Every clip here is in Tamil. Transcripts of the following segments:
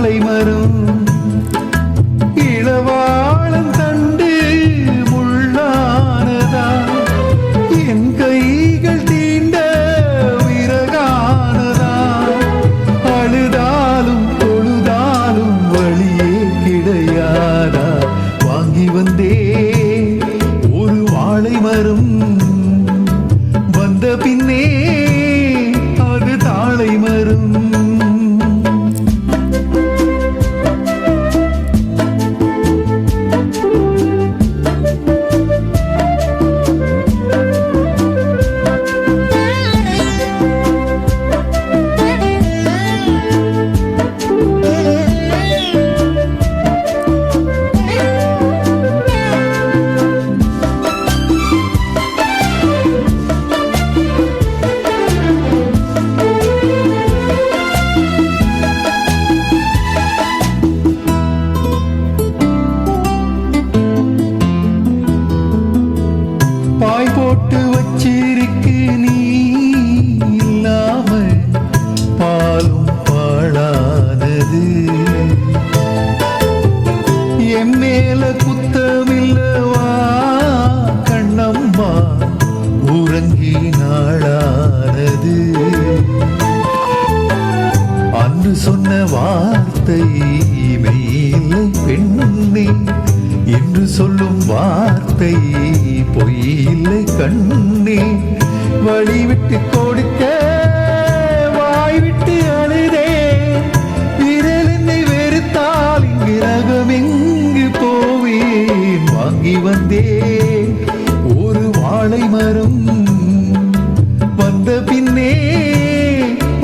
தாழை மரம் இளவாழம் தண்டு முள்ளானதா என் கைகள் தீண்ட விறகானதா அழுதாலும் தொழுதாலும் வழியே கிடையாதா வாங்கி வந்தே ஒரு வாழை மரம் வந்த பின்னே அது தாழை மரம் பாய் போட்டு வச்சிருக்கு நீ இல்லாம பாலும் பாழானது என் மேல குத்தமில்லவா கண்ணம்மா உறங்கி நாளானது அன்று சொன்ன வார்த்தை மெய்யில்லை பெண்ணே என்று சொல்லும் வார்த்தை பொய்யில்லை கண்ணே வழி விட்டு கொடுக்க வாய் விட்டு அழுதே விரல் என்னை வெறுத்தால் இங்கு ரகம் எங்கு போவேன் வாங்கி வந்தே ஒரு வாழை மரம் வந்த பின்னே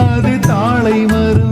அது தாழை மரம்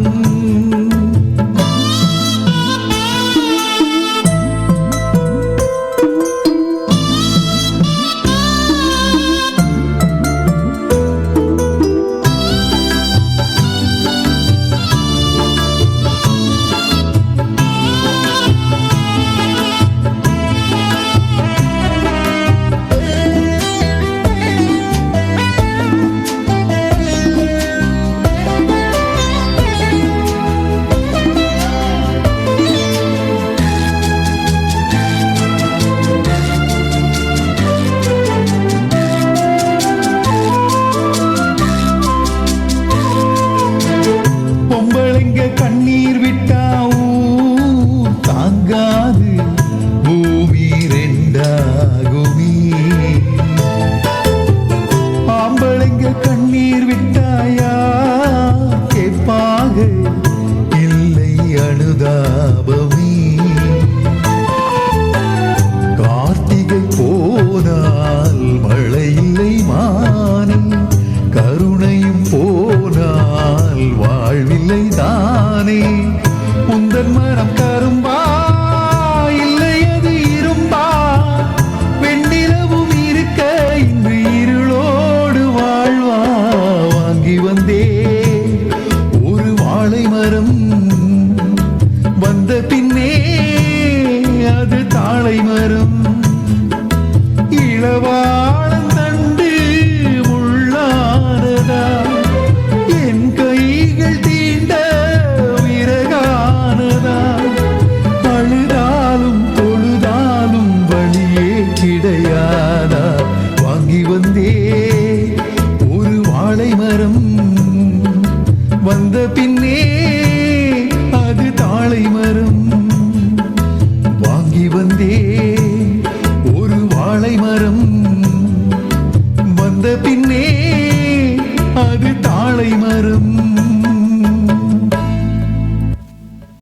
கண்ணீர் விட்டாவும் தாங்காது பூமி ரெண்டாகுமே ஆம்பளைங்க கண்ணீர் விட்டாயா கேட்பாக இல்லை அனுதாபமே கார்த்திகை போனால் மழை இல்லை மானே கருணையும் போனால் வாழ்வில்லை தானே உந்தன் மனம் கரும்பா இல்லை அது இரும்பா வெண்ணிலவும் இருக்க இன்று இருளோடு வாழ்வா வாங்கி வந்தே ஒரு வாழை மரம் வந்த பின்னே அது தாழை மரம் இளவாழம் தண்டு முள்ளானதா என் கைகள் தீண்ட விறகானதா அழுதாலும் தொழுதாலும் வழியே கிடையாதா வாங்கி வந்தே ஒரு வாழை மரம் வந்த பின்னே அது தாழை மரம் வாங்கி வந்தே ஒரு வாழை மரம் வந்த பின்னே அது தாழை மரம்